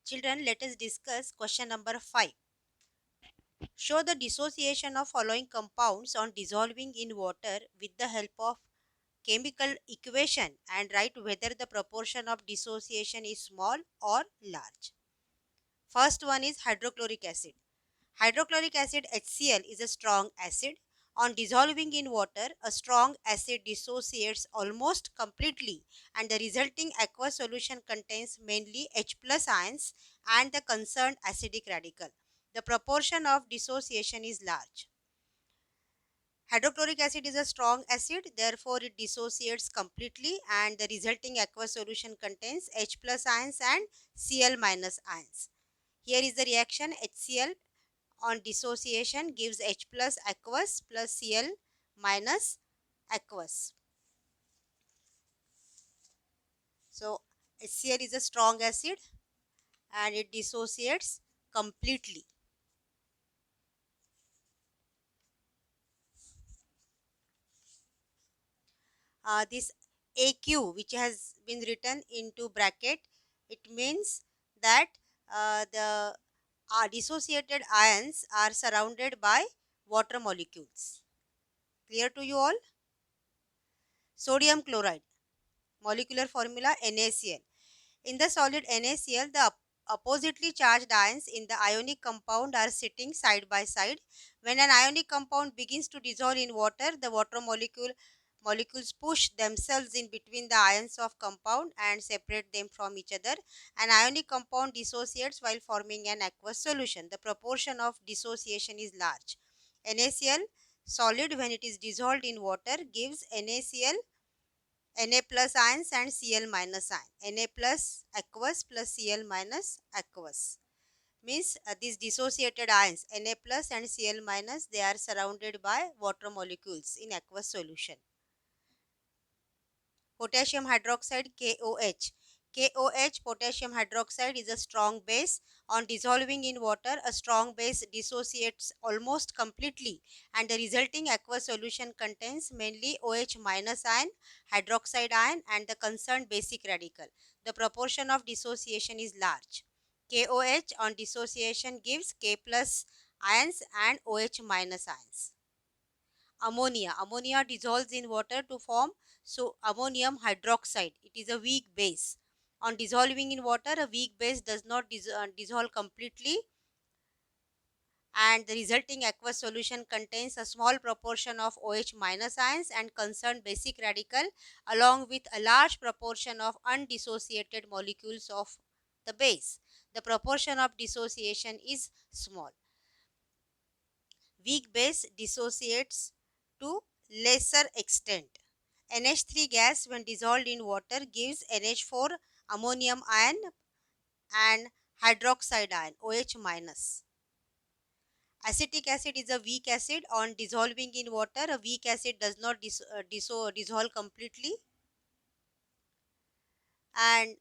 Children, let us discuss question number 5. Show the dissociation of following compounds on dissolving in water with the help of chemical equation and write whether the proportion of dissociation is small or large. First one is hydrochloric acid. Hydrochloric acid HCl is a strong acid. On dissolving in water, a strong acid dissociates almost completely and the resulting aqueous solution contains mainly H plus ions and the concerned acidic radical. The proportion of dissociation is large. Hydrochloric acid is a strong acid, therefore it dissociates completely and the resulting aqueous solution contains H plus ions and Cl minus ions. Here is the reaction. HCl on dissociation gives H plus aqueous plus Cl minus aqueous. So HCl is a strong acid and it dissociates completely. This AQ which has been written into bracket, it means that the dissociated ions are surrounded by water molecules. Clear to you all? Sodium chloride, molecular formula NaCl. In the solid NaCl, the oppositely charged ions in the ionic compound are sitting side by side. When an ionic compound begins to dissolve in water, the water molecules push themselves in between the ions of compound and separate them from each other. An ionic compound dissociates while forming an aqueous solution. The proportion of dissociation is large. NaCl solid, when it is dissolved in water, gives NaCl Na plus ions and Cl minus ion. Na plus aqueous plus Cl minus aqueous. Means these dissociated ions Na plus and Cl minus, they are surrounded by water molecules in aqueous solution. Potassium hydroxide KOH. KOH, potassium hydroxide, is a strong base. On dissolving in water, a strong base dissociates almost completely and the resulting aqueous solution contains mainly OH minus ion, hydroxide ion and the concerned basic radical. The proportion of dissociation is large. KOH on dissociation gives K plus ions and OH minus ions. Ammonia. Ammonia dissolves in water to form ammonium hydroxide. It is a weak base. On dissolving in water, a weak base does not dissolve completely and the resulting aqueous solution contains a small proportion of OH minus ions and concerned basic radical along with a large proportion of undissociated molecules of the base. The proportion of dissociation is small. Weak base dissociates to lesser extent. NH3 gas when dissolved in water gives NH4 ammonium ion and hydroxide ion OH minus. Acetic acid is a weak acid. On dissolving in water, a weak acid does not dissolve completely and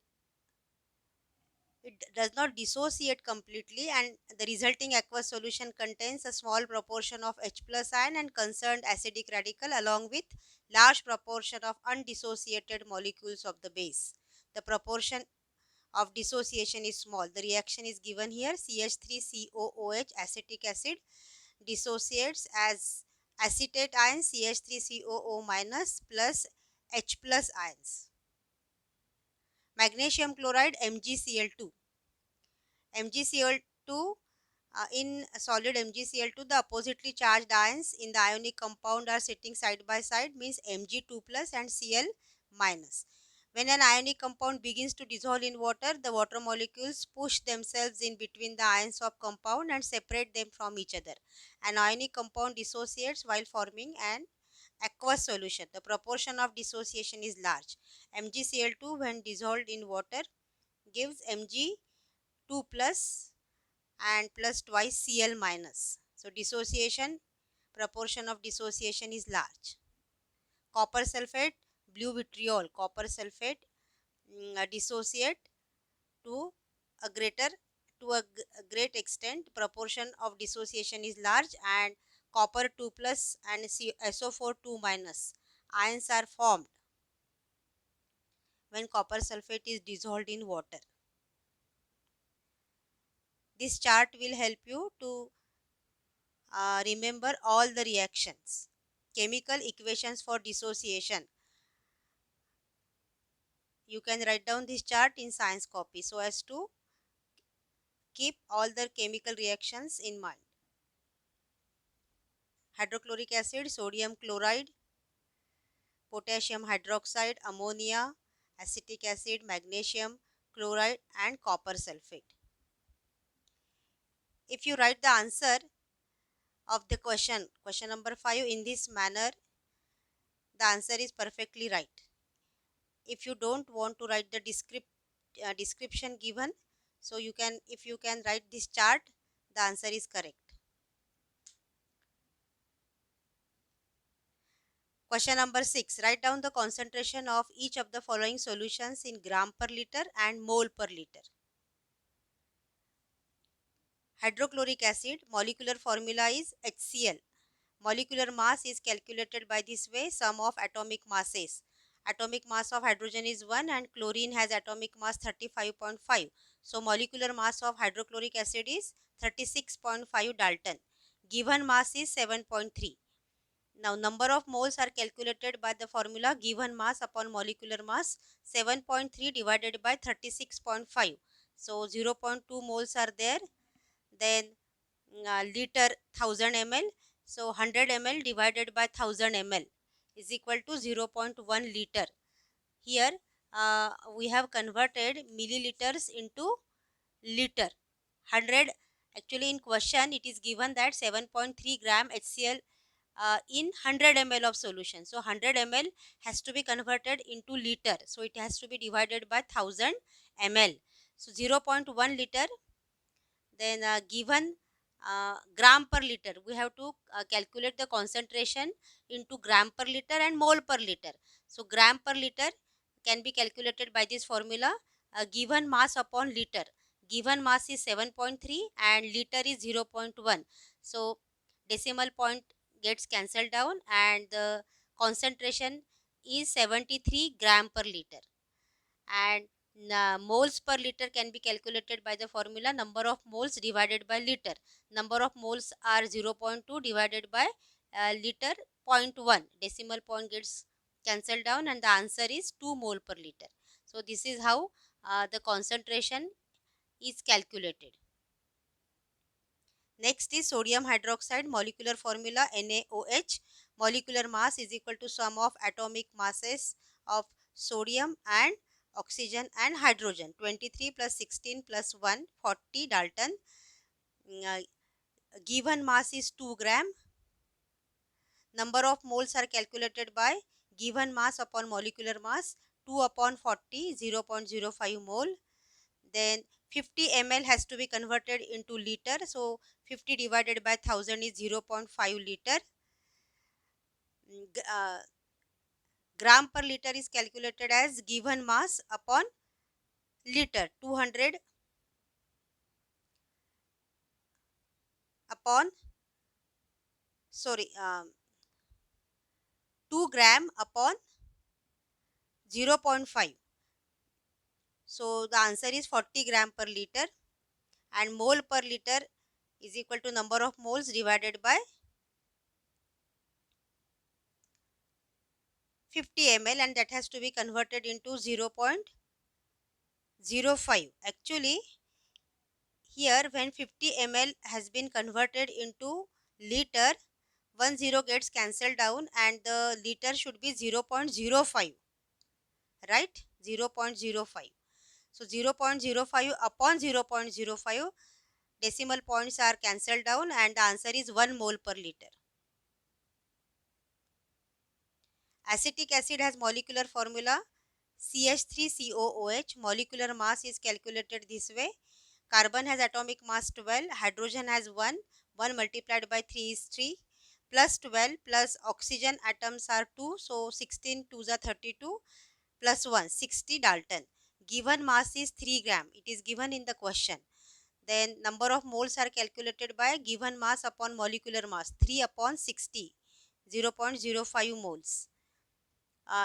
it does not dissociate completely and the resulting aqueous solution contains a small proportion of H plus ion and concerned acidic radical along with large proportion of undissociated molecules of the base. The proportion of dissociation is small. The reaction is given here. CH3COOH, acetic acid, dissociates as acetate ion CH3COO minus plus H plus ions. Magnesium chloride MgCl2. MgCl2 in solid MgCl2, the oppositely charged ions in the ionic compound are sitting side by side, means Mg2 plus and Cl minus. When an ionic compound begins to dissolve in water, the water molecules push themselves in between the ions of compound and separate them from each other. An ionic compound dissociates while forming an aqueous solution. The proportion of dissociation is large. MgCl2 when dissolved in water gives Mg2 plus and plus twice Cl minus. So dissociation, proportion of dissociation is large. Copper sulfate, blue vitriol, copper sulfate dissociate to a great extent. Proportion of dissociation is large and copper 2 plus and SO4 2 minus ions are formed when copper sulfate is dissolved in water. This chart will help you to remember all the reactions. Chemical equations for dissociation. You can write down this chart in science copy so as to keep all the chemical reactions in mind. Hydrochloric acid, sodium chloride, potassium hydroxide, ammonia, acetic acid, magnesium chloride and copper sulfate. If you write the answer of the question number 5 in this manner, the answer is perfectly right. If you don't want to write the description given, so if you can write this chart, the answer is correct. Question number 6. Write down the concentration of each of the following solutions in gram per liter and mole per liter. Hydrochloric acid, molecular formula is HCl. Molecular mass is calculated by this way: sum of atomic masses. Atomic mass of hydrogen is 1 and chlorine has atomic mass 35.5. So molecular mass of hydrochloric acid is 36.5 Dalton. Given mass is 7.3. Now number of moles are calculated by the formula given mass upon molecular mass, 7.3 divided by 36.5. So 0.2 moles are there. Then liter 1000 ml. So 100 ml divided by 1000 ml is equal to 0.1 liter. Here we have converted milliliters into liter. 100, actually in question it is given that 7.3 gram HCl in 100 ml of solution. So 100 ml has to be converted into liter. So it has to be divided by 1000 ml. So 0.1 liter. Then given gram per liter, we have to calculate the concentration into gram per liter and mole per liter. So gram per liter can be calculated by this formula, given mass upon liter. Given mass is 7.3 and liter is 0.1. So decimal point gets cancelled down and the concentration is 73 gram per liter. And moles per liter can be calculated by the formula number of moles divided by liter. Number of moles are 0.2 divided by liter 0.1. Decimal point gets cancelled down and the answer is 2 mole per liter. So this is how the concentration is calculated. Next is sodium hydroxide, molecular formula NaOH. Molecular mass is equal to sum of atomic masses of sodium and oxygen and hydrogen. 23 plus 16 plus 1, 40 Dalton. Given mass is 2 gram. Number of moles are calculated by given mass upon molecular mass, 2 upon 40, 0.05 mole. Then 50 ml has to be converted into liter. So 50 divided by 1000 is 0.5 liter. Gram per liter is calculated as given mass upon liter. 200 upon 2 gram upon 0.5. So the answer is 40 gram per liter, and mole per liter is equal to number of moles divided by 50 ml, and that has to be converted into 0.05. Actually here when 50 ml has been converted into liter, 10 gets cancelled down and the liter should be 0.05, right? 0.05. So 0.05 upon 0.05, decimal points are cancelled down and the answer is 1 mole per liter. Acetic acid has molecular formula CH3COOH. Molecular mass is calculated this way: carbon has atomic mass 12, hydrogen has 1, 1 multiplied by 3 is 3, plus 12 plus oxygen atoms are 2, so 16 2s are 32, plus 1 60 Dalton. Given mass is 3 gram, it is given in the question. Then number of moles are calculated by given mass upon molecular mass, 3 upon 60, 0.05 moles.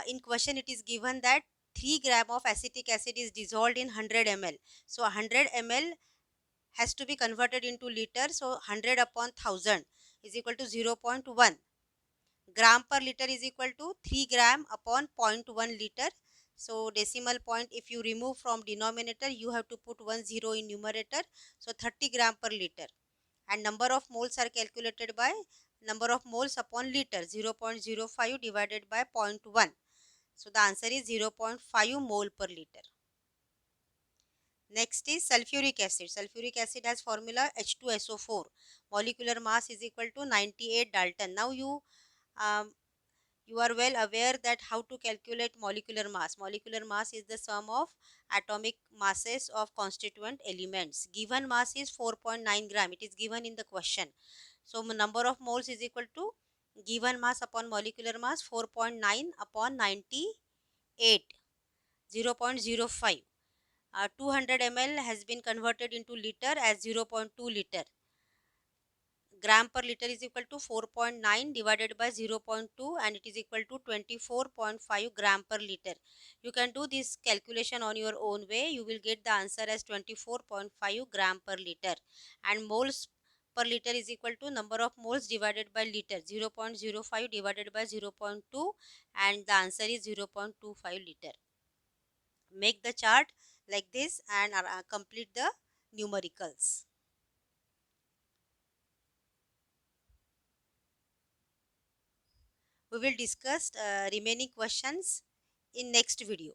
In question it is given that 3 gram of acetic acid is dissolved in 100 ml. So 100 ml has to be converted into liter. So 100 upon 1000 is equal to 0.1. Gram per liter is equal to 3 gram upon 0.1 liter. So decimal point, if you remove from denominator, you have to put 1 0 in numerator. So 30 gram per liter. And number of moles are calculated by number of moles upon liter, 0.05 divided by 0.1. So the answer is 0.5 mole per liter. Next is sulfuric acid. Sulfuric acid has formula H2SO4. Molecular mass is equal to 98 Dalton. Now um, you are well aware that how to calculate molecular mass. Molecular mass is the sum of atomic masses of constituent elements. Given mass is 4.9 gram. It is given in the question. So number of moles is equal to given mass upon molecular mass 4.9 upon 98, 0.05. 200 ml has been converted into liter as 0.2 liter. Gram per liter is equal to 4.9 divided by 0.2, and it is equal to 24.5 gram per liter. You can do this calculation on your own way. You will get the answer as 24.5 gram per liter. And moles per liter is equal to number of moles divided by liter, 0.05 divided by 0.2, and the answer is 0.25 liter. Make the chart like this and complete the numericals. We will discuss remaining questions in next video.